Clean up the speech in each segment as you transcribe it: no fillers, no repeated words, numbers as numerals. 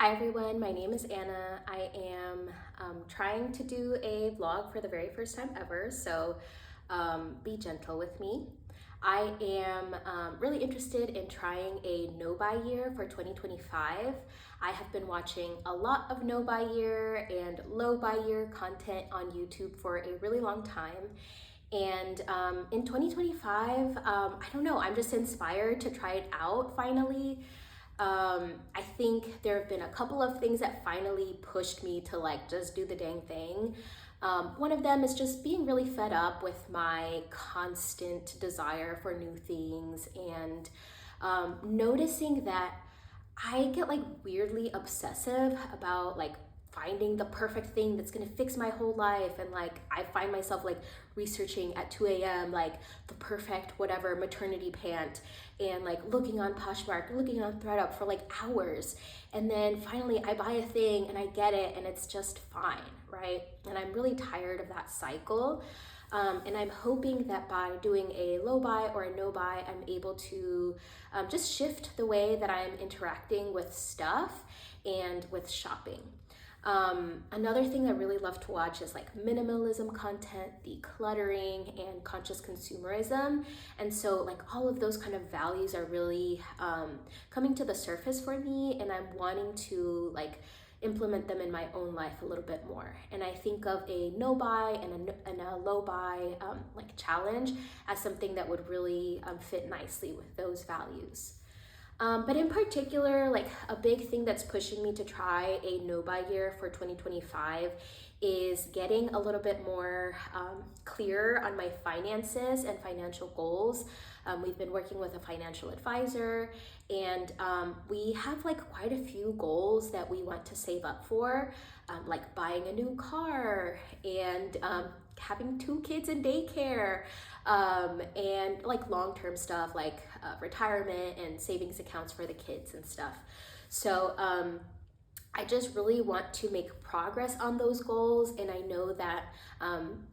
Hi everyone, my name is Anna. I am trying to do a vlog for the very first time ever, so be gentle with me. I am really interested in trying a no-buy year for 2025. I have been watching a lot of no-buy year and low-buy year content on YouTube for a really long time. And in 2025, I don't know, I'm just inspired to try it out finally. I think there have been a couple of things that finally pushed me to like just do the dang thing. One of them is just being really fed up with my constant desire for new things and noticing that I get like weirdly obsessive about like finding the perfect thing that's gonna fix my whole life. And like I find myself like researching at 2 a.m. like the perfect whatever maternity pant and like looking on Poshmark, looking on ThreadUp for like hours. And then finally I buy a thing and I get it and it's just fine, right? And I'm really tired of that cycle. And I'm hoping that by doing a low buy or a no buy, I'm able to just shift the way that I'm interacting with stuff and with shopping. Another thing I really love to watch is like minimalism content, decluttering, and conscious consumerism. And so like all of those kind of values are really coming to the surface for me, and I'm wanting to like implement them in my own life a little bit more. And I think of a no buy and a low buy like challenge as something that would really fit nicely with those values. But in particular, like a big thing that's pushing me to try a no buy year for 2025 is getting a little bit more clear on my finances and financial goals. We've been working with a financial advisor, and we have like quite a few goals that we want to save up for, like buying a new car and having 2 kids in daycare, and like long-term stuff like retirement and savings accounts for the kids and stuff. So I just really want to make progress on those goals, and I know that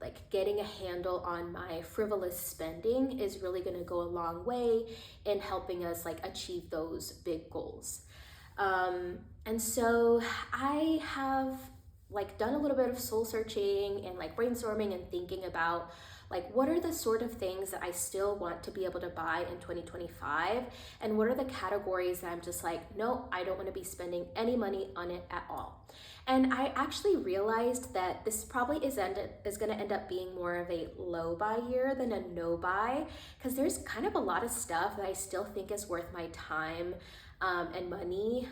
like getting a handle on my frivolous spending is really going to go a long way in helping us like achieve those big goals. And so I have like done a little bit of soul searching and like brainstorming and thinking about like what are the sort of things that I still want to be able to buy in 2025, and what are the categories that I'm just like, no, I don't want to be spending any money on it at all. And I actually realized that this probably is going to end up being more of a low buy year than a no buy, because there's kind of a lot of stuff that I still think is worth my time and money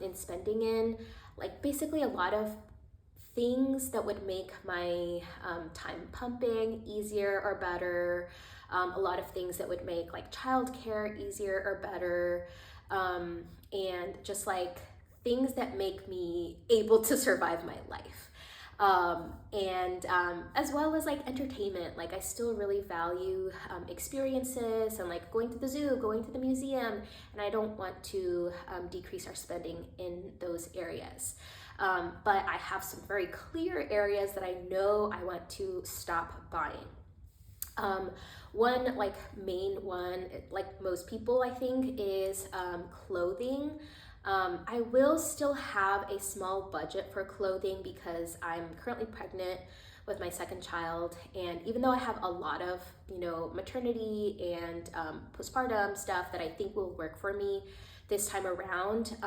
in spending in, like basically a lot of things that would make my time pumping easier or better, a lot of things that would make like childcare easier or better, and just like things that make me able to survive my life. And as well as like entertainment, like I still really value experiences and like going to the zoo, going to the museum, and I don't want to decrease our spending in those areas. But I have some very clear areas that I know I want to stop buying. One like main one, like most people I think, is clothing. I will still have a small budget for clothing because I'm currently pregnant with my second child, and even though I have a lot of maternity and postpartum stuff that I think will work for me this time around,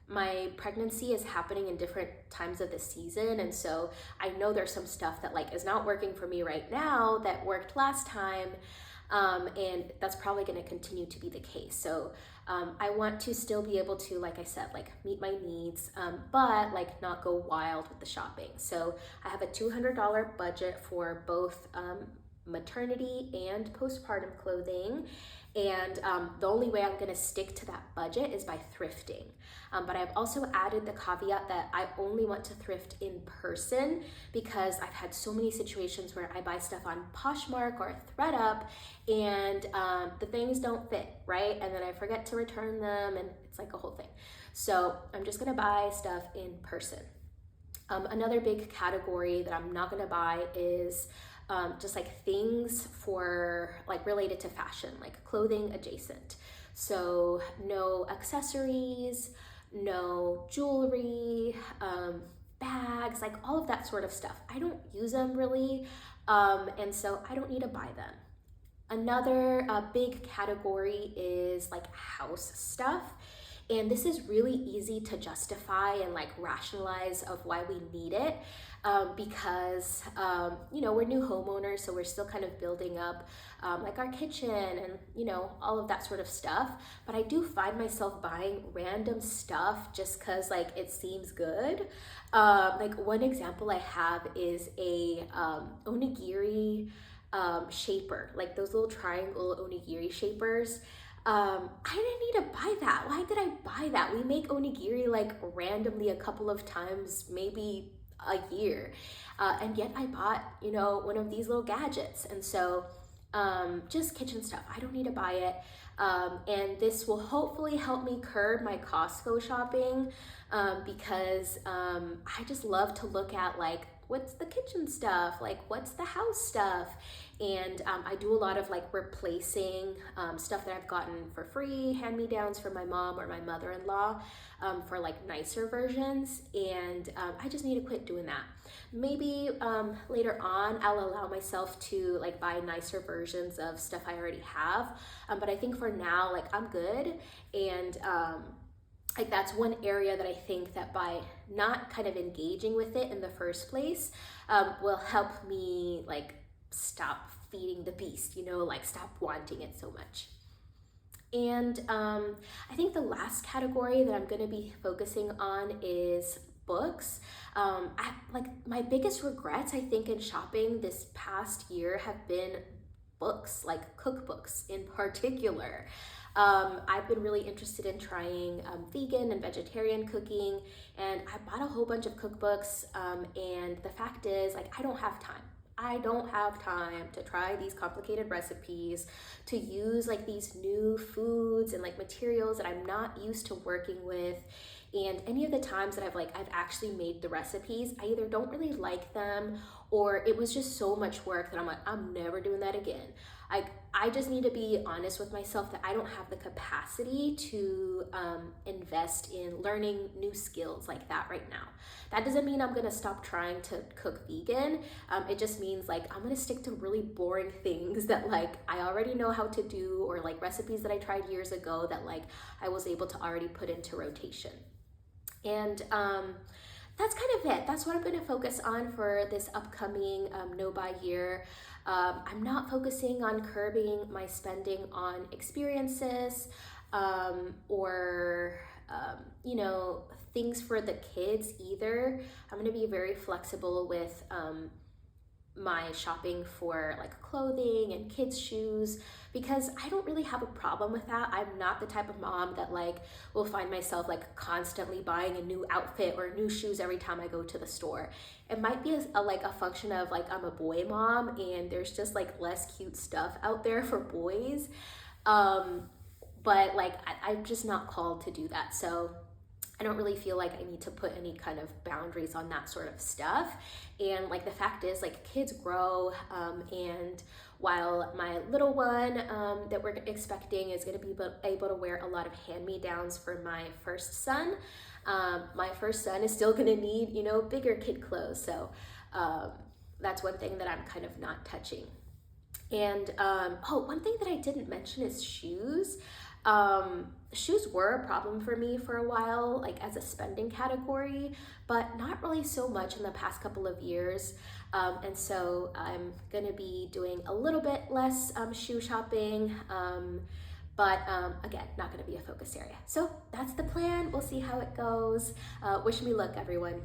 my pregnancy is happening in different times of the season, and so I know there's some stuff that like is not working for me right now that worked last time, and that's probably going to continue to be the case. So I want to still be able to, like I said, like meet my needs, but like not go wild with the shopping. So I have a $200 budget for both maternity and postpartum clothing. And the only way I'm gonna stick to that budget is by thrifting. But I've also added the caveat that I only want to thrift in person, because I've had so many situations where I buy stuff on Poshmark or ThreadUp and the things don't fit, right? And then I forget to return them and it's like a whole thing. So I'm just gonna buy stuff in person. Another big category that I'm not gonna buy is just like things for like related to fashion, like clothing adjacent. So no accessories, no jewelry, bags, like all of that sort of stuff. I don't use them really, and so I don't need to buy them. Another big category is like house stuff. And this is really easy to justify and like rationalize of why we need it, because we're new homeowners, so we're still kind of building up like our kitchen and all of that sort of stuff. But I do find myself buying random stuff just because like it seems good. Like one example I have is a onigiri shaper, like those little triangle onigiri shapers. I didn't need to buy that. Why did I buy that? We make onigiri like randomly a couple of times, maybe a year. And yet I bought, one of these little gadgets. And so just kitchen stuff. I don't need to buy it. And this will hopefully help me curb my Costco shopping, because I just love to look at like what's the kitchen stuff, like what's the house stuff. And I do a lot of like replacing stuff that I've gotten for free, hand-me-downs from my mom or my mother-in-law, for like nicer versions. And I just need to quit doing that. Maybe later on I'll allow myself to like buy nicer versions of stuff I already have. But I think for now, like I'm good. And like that's one area that I think that by not kind of engaging with it in the first place, will help me like stop feeding the beast, like stop wanting it so much. And I think the last category that I'm going to be focusing on is books. Like my biggest regrets, I think, in shopping this past year have been books, like cookbooks in particular. I've been really interested in trying vegan and vegetarian cooking, and I bought a whole bunch of cookbooks, and the fact is, like, I don't have time. I don't have time to try these complicated recipes, to use like these new foods and like materials that I'm not used to working with. And any of the times that I've actually made the recipes, I either don't really like them, or it was just so much work that I'm like, I'm never doing that again. I just need to be honest with myself that I don't have the capacity to invest in learning new skills like that right now. That doesn't mean I'm gonna stop trying to cook vegan. It just means like I'm gonna stick to really boring things that like I already know how to do, or like recipes that I tried years ago that like I was able to already put into rotation. And that's kind of it. That's what I'm going to focus on for this upcoming no-buy year. I'm not focusing on curbing my spending on experiences, or things for the kids either. I'm going to be very flexible with my shopping for like clothing and kids shoes, because I don't really have a problem with that. I'm not the type of mom that like will find myself like constantly buying a new outfit or new shoes every time I go to the store. It might be like a function of like I'm a boy mom and there's just like less cute stuff out there for boys. But like I'm just not called to do that. So I don't really feel like I need to put any kind of boundaries on that sort of stuff. And like the fact is, like kids grow, and while my little one that we're expecting is going to be able to wear a lot of hand-me-downs for my first son, my first son is still going to need, bigger kid clothes. So that's one thing that I'm kind of not touching. And one thing that I didn't mention is shoes. Shoes were a problem for me for a while, like as a spending category, but not really so much in the past couple of years. And so I'm gonna be doing a little bit less shoe shopping, but again, not gonna be a focus area. So that's the plan. We'll see how it goes. Wish me luck, everyone.